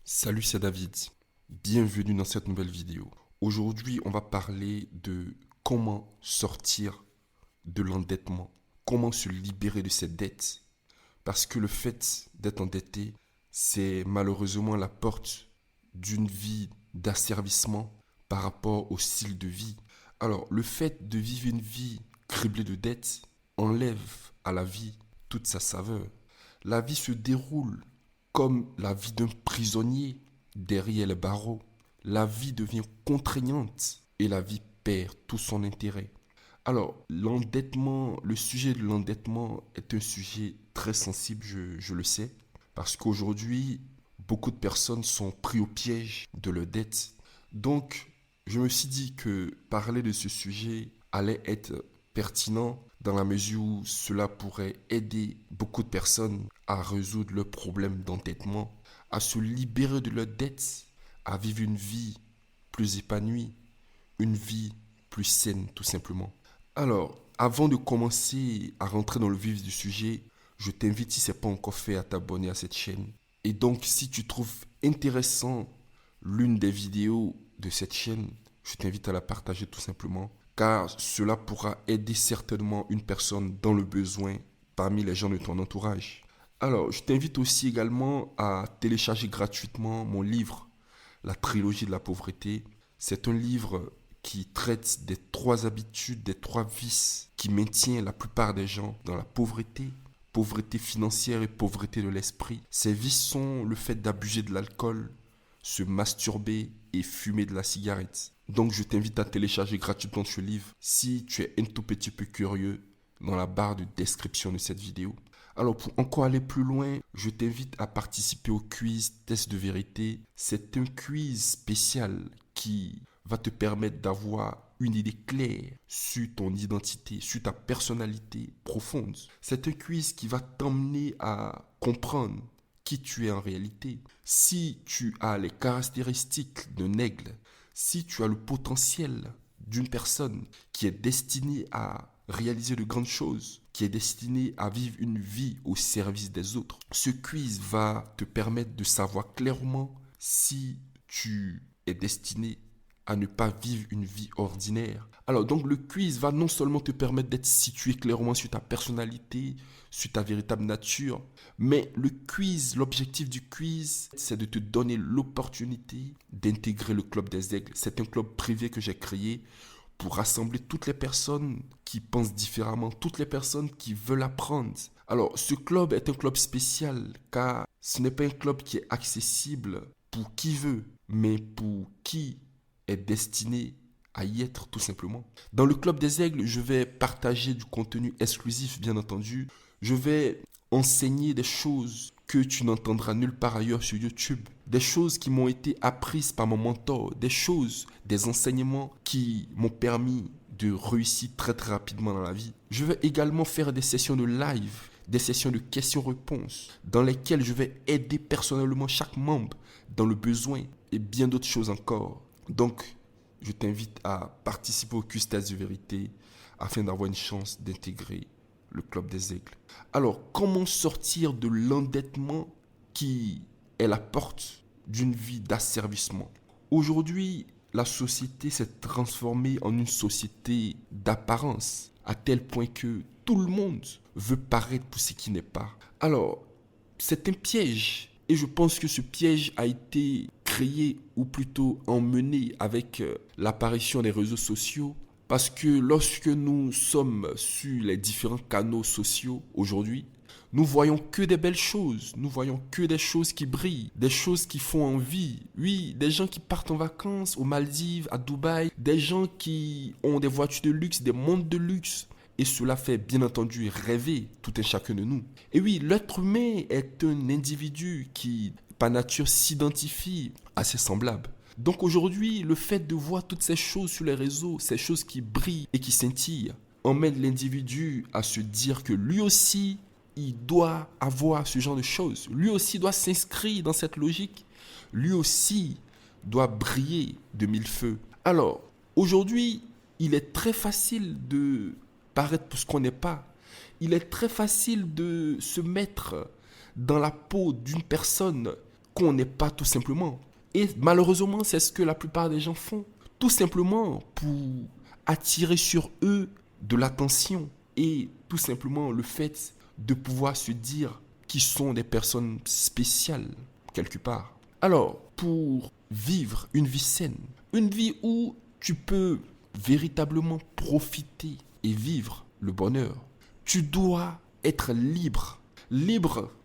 Salut, c'est David. Bienvenue dans cette nouvelle vidéo. Aujourd'hui, on va parler de comment sortir de l'endettement, comment se libérer de cette dette. Parce que le fait d'être endetté, c'est malheureusement la porte d'une vie d'asservissement par rapport au style de vie. Alors, le fait de vivre une vie criblée de dettes enlève à la vie toute sa saveur. La vie se déroule comme la vie d'un prisonnier derrière les barreaux. La vie devient contraignante et la vie perd tout son intérêt. Alors, l'endettement, le sujet de l'endettement est un sujet très sensible, je le sais, parce qu'aujourd'hui, beaucoup de personnes sont pris au piège de leurs dettes. Donc, je me suis dit que parler de ce sujet allait être pertinent dans la mesure où cela pourrait aider beaucoup de personnes à résoudre leurs problèmes d'endettement, à se libérer de leurs dettes, à vivre une vie plus épanouie, une vie plus saine tout simplement. Alors, avant de commencer à rentrer dans le vif du sujet, je t'invite, si ce n'est pas encore fait, à t'abonner à cette chaîne. Et donc, si tu trouves intéressant l'une des vidéos de cette chaîne, je t'invite à la partager tout simplement, car cela pourra aider certainement une personne dans le besoin parmi les gens de ton entourage. Alors, je t'invite aussi également à télécharger gratuitement mon livre, La trilogie de la pauvreté. C'est un livre qui traite des trois habitudes, des trois vices qui maintiennent la plupart des gens dans la pauvreté. Pauvreté financière et pauvreté de l'esprit. Ces vices sont le fait d'abuser de l'alcool, se masturber et fumer de la cigarette. Donc je t'invite à télécharger gratuitement ce livre si tu es un tout petit peu curieux dans la barre de description de cette vidéo. Alors pour encore aller plus loin, je t'invite à participer au quiz Test de vérité. C'est un quiz spécial qui va te permettre d'avoir une idée claire sur ton identité, sur ta personnalité profonde. C'est un quiz qui va t'emmener à comprendre qui tu es en réalité. Si tu as les caractéristiques d'un aigle, si tu as le potentiel d'une personne qui est destinée à réaliser de grandes choses, qui est destinée à vivre une vie au service des autres, ce quiz va te permettre de savoir clairement si tu es destiné à ne pas vivre une vie ordinaire. Alors donc le quiz va non seulement te permettre d'être situé clairement sur ta personnalité, sur ta véritable nature, mais le quiz, l'objectif du quiz, c'est de te donner l'opportunité d'intégrer le Club des Aigles. C'est un club privé que j'ai créé pour rassembler toutes les personnes qui pensent différemment, toutes les personnes qui veulent apprendre. Alors ce club est un club spécial car ce n'est pas un club qui est accessible pour qui veut, mais pour qui est destiné à y être tout simplement. Dans le Club des Aigles, je vais partager du contenu exclusif, bien entendu. Je vais enseigner des choses que tu n'entendras nulle part ailleurs sur YouTube. Des choses qui m'ont été apprises par mon mentor. Des choses, des enseignements qui m'ont permis de réussir très très rapidement dans la vie. Je vais également faire des sessions de live, des sessions de questions-réponses, dans lesquelles je vais aider personnellement chaque membre dans le besoin et bien d'autres choses encore. Donc, je t'invite à participer au quiz Test de vérité afin d'avoir une chance d'intégrer le Club des Aigles. Alors, comment sortir de l'endettement qui est la porte d'une vie d'asservissement? Aujourd'hui, la société s'est transformée en une société d'apparence, à tel point que tout le monde veut paraître pour ce qui n'est pas. Alors, c'est un piège. Et je pense que ce piège a été créé ou plutôt emmené avec l'apparition des réseaux sociaux. Parce que lorsque nous sommes sur les différents canaux sociaux aujourd'hui, nous voyons que des belles choses, nous voyons que des choses qui brillent, des choses qui font envie. Oui, des gens qui partent en vacances aux Maldives, à Dubaï, des gens qui ont des voitures de luxe, des montres de luxe. Et cela fait bien entendu rêver tout un chacun de nous. Et oui, l'être humain est un individu qui, par nature, s'identifie à ses semblables. Donc aujourd'hui, le fait de voir toutes ces choses sur les réseaux, ces choses qui brillent et qui scintillent, emmène l'individu à se dire que lui aussi, il doit avoir ce genre de choses. Lui aussi doit s'inscrire dans cette logique. Lui aussi doit briller de mille feux. Alors, aujourd'hui, il est très facile de paraître pour ce qu'on n'est pas. Il est très facile de se mettre dans la peau d'une personne qu'on n'est pas tout simplement. Et malheureusement, c'est ce que la plupart des gens font. Tout simplement pour attirer sur eux de l'attention et tout simplement le fait de pouvoir se dire qu'ils sont des personnes spéciales quelque part. Alors, pour vivre une vie saine, une vie où tu peux véritablement profiter et vivre le bonheur, tu dois être libre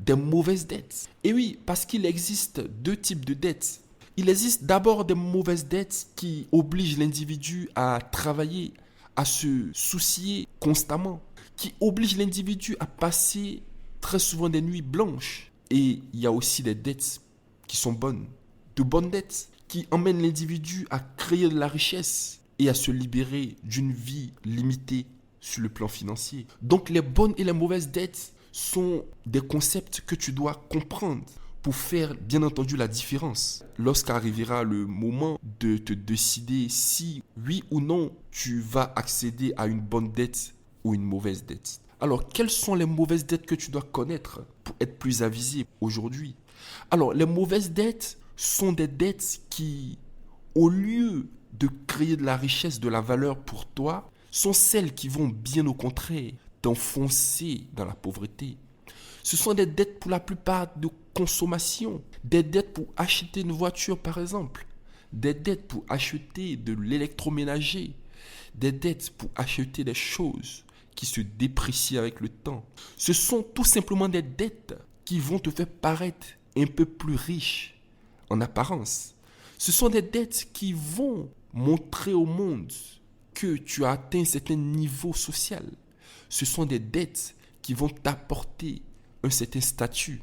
des mauvaises dettes. Et oui, parce qu'il existe deux types de dettes. Il existe d'abord des mauvaises dettes qui obligent l'individu à travailler, à se soucier constamment, qui obligent l'individu à passer très souvent des nuits blanches. Et il y a aussi des dettes qui sont bonnes, de bonnes dettes, qui emmènent l'individu à créer de la richesse et à se libérer d'une vie limitée sur le plan financier. Donc les bonnes et les mauvaises dettes sont des concepts que tu dois comprendre pour faire bien entendu la différence. Lorsqu'arrivera le moment de te décider si oui ou non tu vas accéder à une bonne dette ou une mauvaise dette. Alors quelles sont les mauvaises dettes que tu dois connaître pour être plus avisé aujourd'hui? Alors les mauvaises dettes sont des dettes qui, au lieu de créer de la richesse, de la valeur pour toi, sont celles qui vont bien au contraire t'enfoncer dans la pauvreté. Ce sont des dettes pour la plupart de consommation, des dettes pour acheter une voiture par exemple, des dettes pour acheter de l'électroménager, des dettes pour acheter des choses qui se déprécient avec le temps. Ce sont tout simplement des dettes qui vont te faire paraître un peu plus riche en apparence. Ce sont des dettes qui vont montrer au monde que tu as atteint un certain niveau social. Ce sont des dettes qui vont t'apporter un certain statut.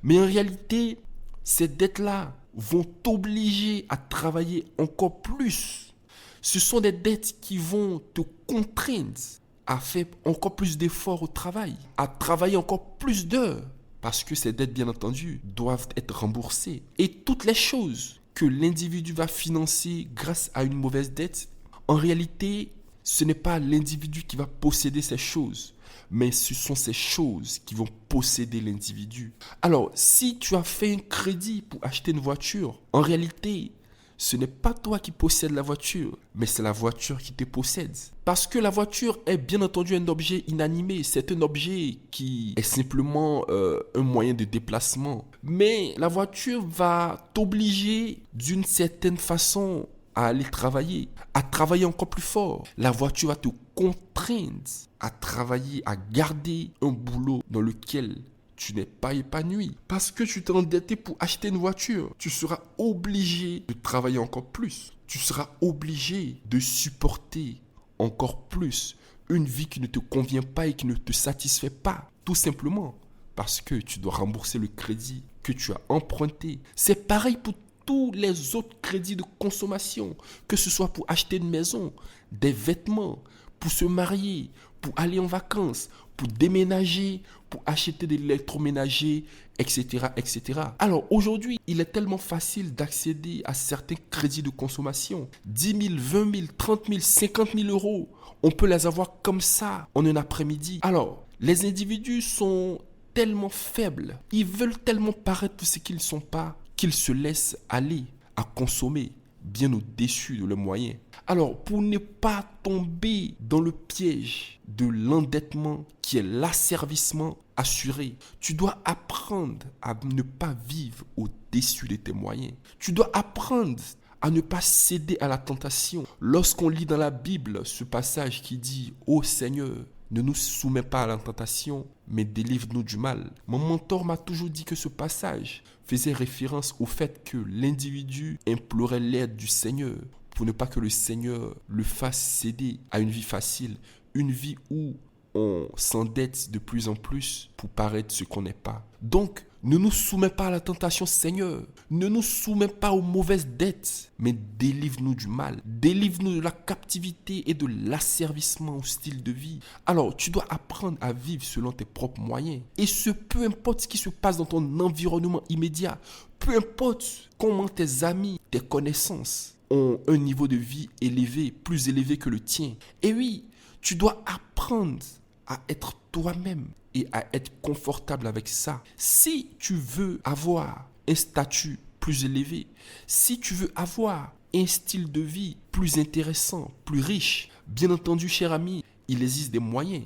Mais en réalité, ces dettes-là vont t'obliger à travailler encore plus. Ce sont des dettes qui vont te contraindre à faire encore plus d'efforts au travail, à travailler encore plus d'heures. Parce que ces dettes, bien entendu, doivent être remboursées. Et toutes les choses que l'individu va financer grâce à une mauvaise dette, en réalité, ce n'est pas l'individu qui va posséder ces choses, mais ce sont ces choses qui vont posséder l'individu. Alors, si tu as fait un crédit pour acheter une voiture, en réalité, ce n'est pas toi qui possèdes la voiture, mais c'est la voiture qui te possède. Parce que la voiture est bien entendu un objet inanimé, c'est un objet qui est simplement un moyen de déplacement. Mais la voiture va t'obliger d'une certaine façon à aller travailler, à travailler encore plus fort. La voiture va te contraindre à travailler, à garder un boulot dans lequel tu n'es pas épanoui. Parce que tu t'es endetté pour acheter une voiture, tu seras obligé de travailler encore plus. Tu seras obligé de supporter encore plus une vie qui ne te convient pas et qui ne te satisfait pas. Tout simplement parce que tu dois rembourser le crédit que tu as emprunté. C'est pareil pour tous les autres crédits de consommation, que ce soit pour acheter une maison, des vêtements, pour se marier, pour aller en vacances, pour déménager, pour acheter de l'électroménager, etc., etc. Alors aujourd'hui, il est tellement facile d'accéder à certains crédits de consommation. 10 000, 20 000, 30 000, 50 000 euros. On peut les avoir comme ça en un après-midi. Alors, les individus sont tellement faibles, ils veulent tellement paraître pour ce qu'ils ne sont pas, qu'ils se laissent aller à consommer bien au-dessus de leurs moyens. Alors, pour ne pas tomber dans le piège de l'endettement qui est l'asservissement assuré, tu dois apprendre à ne pas vivre au-dessus de tes moyens. Tu dois apprendre à ne pas céder à la tentation. Lorsqu'on lit dans la Bible ce passage qui dit « Ô Seigneur, ne nous soumets pas à la tentation, mais délivre-nous du mal. » Mon mentor m'a toujours dit que ce passage faisait référence au fait que l'individu implorait l'aide du Seigneur pour ne pas que le Seigneur le fasse céder à une vie facile, une vie où on s'endette de plus en plus pour paraître ce qu'on n'est pas. Donc, ne nous soumets pas à la tentation, Seigneur. Ne nous soumets pas aux mauvaises dettes, mais délivre-nous du mal. Délivre-nous de la captivité et de l'asservissement au style de vie. Alors, tu dois apprendre à vivre selon tes propres moyens. Et ce, peu importe ce qui se passe dans ton environnement immédiat, peu importe comment tes amis, tes connaissances ont un niveau de vie élevé, plus élevé que le tien. Et oui, tu dois apprendre à être toi-même et à être confortable avec ça. Si tu veux avoir un statut plus élevé, si tu veux avoir un style de vie plus intéressant, plus riche, bien entendu, cher ami, il existe des moyens.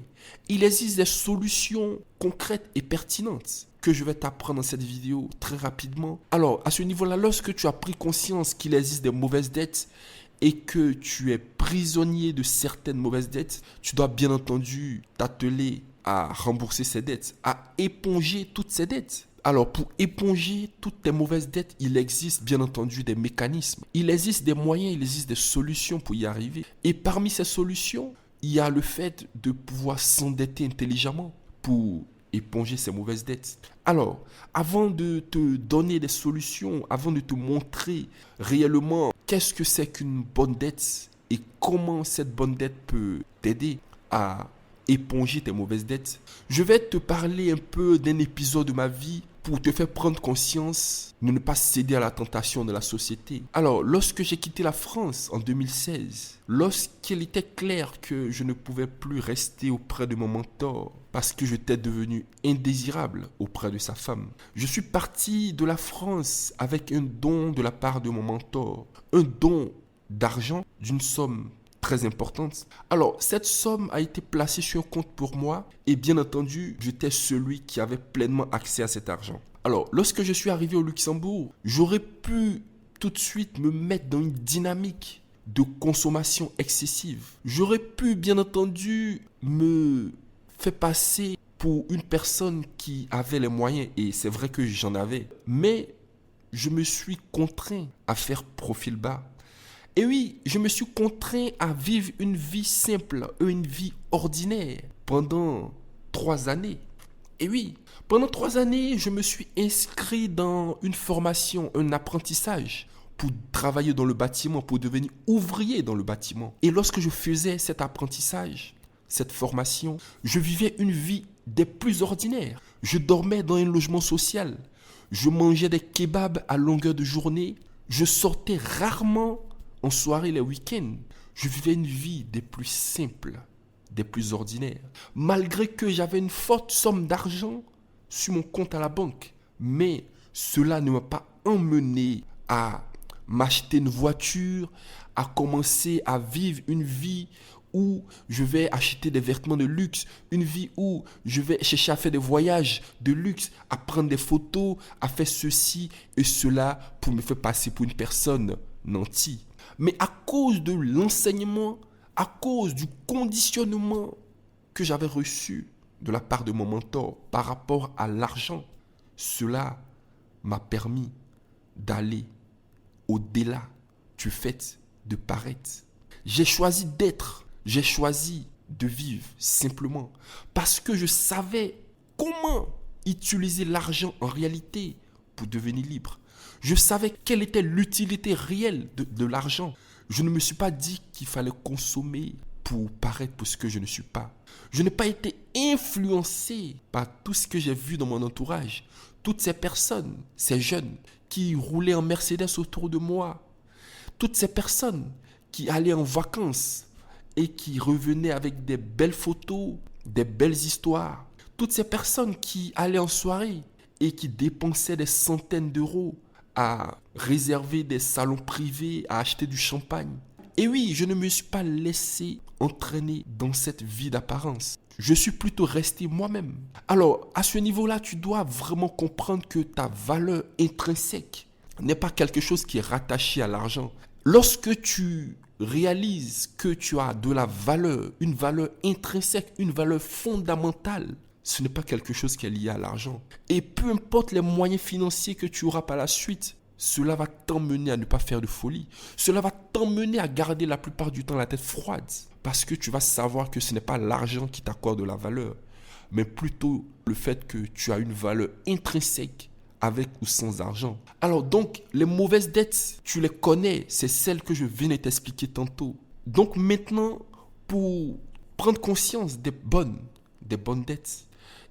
Il existe des solutions concrètes et pertinentes que je vais t'apprendre dans cette vidéo très rapidement. Alors, à ce niveau-là, lorsque tu as pris conscience qu'il existe des mauvaises dettes et que tu es prisonnier de certaines mauvaises dettes, tu dois bien entendu t'atteler à rembourser ces dettes, à éponger toutes ces dettes. Alors, pour éponger toutes tes mauvaises dettes, il existe bien entendu des mécanismes. Il existe des moyens, il existe des solutions pour y arriver. Et parmi ces solutions, il y a le fait de pouvoir s'endetter intelligemment pour éponger ces mauvaises dettes. Alors, avant de te donner des solutions, avant de te montrer réellement qu'est-ce que c'est qu'une bonne dette et comment cette bonne dette peut t'aider à éponger tes mauvaises dettes, je vais te parler un peu d'un épisode de ma vie pour te faire prendre conscience de ne pas céder à la tentation de la société. Alors, lorsque j'ai quitté la France en 2016, lorsqu'il était clair que je ne pouvais plus rester auprès de mon mentor parce que j'étais devenu indésirable auprès de sa femme, je suis parti de la France avec un don de la part de mon mentor, un don d'argent d'une somme très importante. Alors, cette somme a été placée sur un compte pour moi et bien entendu, j'étais celui qui avait pleinement accès à cet argent. Alors, lorsque je suis arrivé au Luxembourg, j'aurais pu tout de suite me mettre dans une dynamique de consommation excessive. J'aurais pu bien entendu me faire passer pour une personne qui avait les moyens et c'est vrai que j'en avais. Mais je me suis contraint à faire profil bas. Et oui, je me suis contraint à vivre une vie simple, une vie ordinaire pendant 3 années. Et oui, pendant 3 années, je me suis inscrit dans une formation, un apprentissage pour travailler dans le bâtiment, pour devenir ouvrier dans le bâtiment. Et lorsque je faisais cet apprentissage, cette formation, je vivais une vie des plus ordinaires. Je dormais dans un logement social. Je mangeais des kebabs à longueur de journée. Je sortais rarement en soirée, les week-ends. Je vivais une vie des plus simples, des plus ordinaires. Malgré que j'avais une forte somme d'argent sur mon compte à la banque. Mais cela ne m'a pas emmené à m'acheter une voiture, à commencer à vivre une vie où je vais acheter des vêtements de luxe, une vie où je vais chercher à faire des voyages de luxe, à prendre des photos, à faire ceci et cela pour me faire passer pour une personne nantie. Mais à cause de l'enseignement, à cause du conditionnement que j'avais reçu de la part de mon mentor par rapport à l'argent, cela m'a permis d'aller au-delà du fait de paraître. J'ai choisi d'être, j'ai choisi de vivre simplement parce que je savais comment utiliser l'argent en réalité pour devenir libre. Je savais quelle était l'utilité réelle de l'argent. Je ne me suis pas dit qu'il fallait consommer pour paraître pour ce que je ne suis pas. Je n'ai pas été influencé par tout ce que j'ai vu dans mon entourage. Toutes ces personnes, ces jeunes qui roulaient en Mercedes autour de moi. Toutes ces personnes qui allaient en vacances et qui revenaient avec des belles photos, des belles histoires. Toutes ces personnes qui allaient en soirée et qui dépensaient des centaines d'euros à réserver des salons privés, à acheter du champagne. Et oui, je ne me suis pas laissé entraîner dans cette vie d'apparence. Je suis plutôt resté moi-même. Alors, à ce niveau-là, tu dois vraiment comprendre que ta valeur intrinsèque n'est pas quelque chose qui est rattaché à l'argent. Lorsque tu réalises que tu as de la valeur, une valeur intrinsèque, une valeur fondamentale, ce n'est pas quelque chose qui est lié à l'argent. Et peu importe les moyens financiers que tu auras par la suite, cela va t'emmener à ne pas faire de folie. Cela va t'emmener à garder la plupart du temps la tête froide. Parce que tu vas savoir que ce n'est pas l'argent qui t'accorde de la valeur, mais plutôt le fait que tu as une valeur intrinsèque avec ou sans argent. Alors donc, les mauvaises dettes, tu les connais, c'est celles que je viens de t'expliquer tantôt. Donc maintenant, pour prendre conscience des bonnes dettes,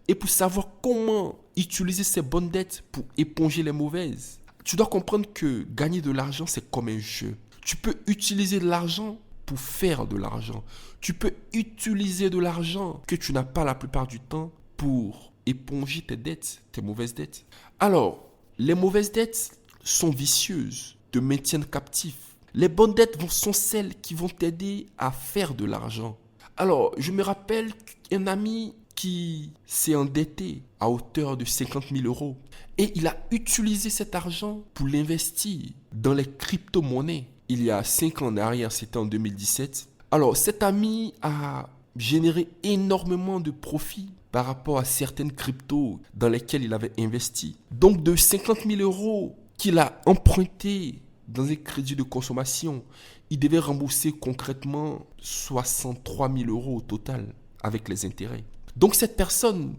et pour savoir comment utiliser ces bonnes dettes pour éponger les mauvaises, tu dois comprendre que gagner de l'argent, c'est comme un jeu. Tu peux utiliser de l'argent pour faire de l'argent. Tu peux utiliser de l'argent que tu n'as pas la plupart du temps pour éponger tes dettes, tes mauvaises dettes. Alors, les mauvaises dettes sont vicieuses, te maintiennent captif. Les bonnes dettes sont celles qui vont t'aider à faire de l'argent. Alors, je me rappelle un ami qui s'est endetté à hauteur de 50 000 euros et il a utilisé cet argent pour l'investir dans les crypto-monnaies. Il y a 5 ans en arrière, c'était en 2017. Alors, cet ami a généré énormément de profits par rapport à certaines cryptos dans lesquelles il avait investi. Donc, de 50 000 euros qu'il a emprunté dans un crédit de consommation, il devait rembourser concrètement 63 000 euros au total avec les intérêts. Donc cette personne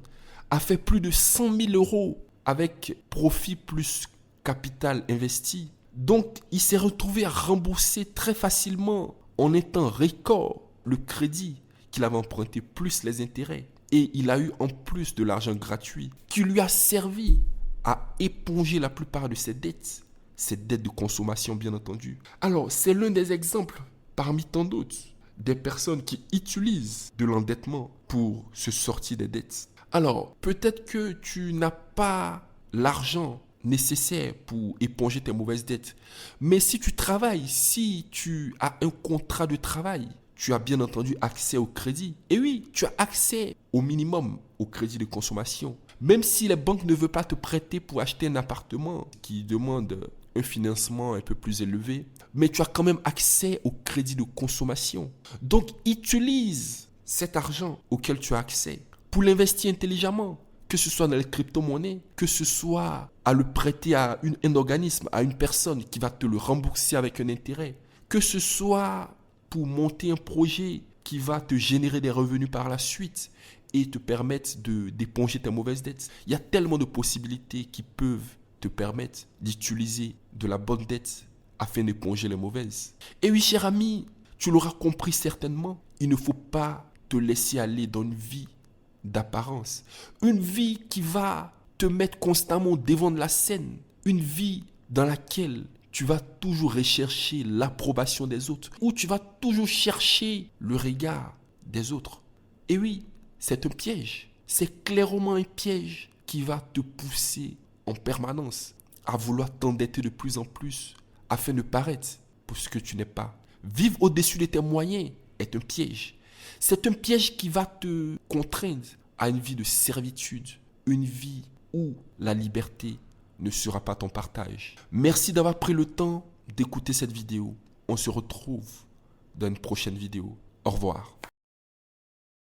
a fait plus de 100 000 euros avec profit plus capital investi. Donc il s'est retrouvé à rembourser très facilement en un temps record le crédit qu'il avait emprunté plus les intérêts. Et il a eu en plus de l'argent gratuit qui lui a servi à éponger la plupart de ses dettes de consommation bien entendu. Alors c'est l'un des exemples parmi tant d'autres des personnes qui utilisent de l'endettement pour se sortir des dettes. Alors peut-être que tu n'as pas l'argent nécessaire pour éponger tes mauvaises dettes, mais si tu travailles, si tu as un contrat de travail, tu as bien entendu accès au crédit. Et oui, tu as accès au minimum au crédit de consommation. Même si les banques ne veulent pas te prêter pour acheter un appartement qui demande un financement un peu plus élevé, mais tu as quand même accès au crédit de consommation. Donc, utilise cet argent auquel tu as accès pour l'investir intelligemment, que ce soit dans les crypto-monnaies, que ce soit à le prêter à un organisme, à une personne qui va te le rembourser avec un intérêt, que ce soit pour monter un projet qui va te générer des revenus par la suite et te permettre d'éponger tes mauvaises dettes. Il y a tellement de possibilités qui peuvent te permettre d'utiliser de la bonne dette afin d'éponger les mauvaises. Et oui, cher ami, tu l'auras compris certainement, il ne faut pas te laisser aller dans une vie d'apparence. Une vie qui va te mettre constamment devant de la scène. Une vie dans laquelle tu vas toujours rechercher l'approbation des autres ou tu vas toujours chercher le regard des autres. Et oui, c'est un piège. C'est clairement un piège qui va te pousser en permanence à vouloir t'endetter de plus en plus afin de paraître pour ce que tu n'es pas. Vivre au-dessus de tes moyens est un piège. C'est un piège qui va te contraindre à une vie de servitude, une vie où la liberté ne sera pas ton partage. Merci d'avoir pris le temps d'écouter cette vidéo. On se retrouve dans une prochaine vidéo. Au revoir.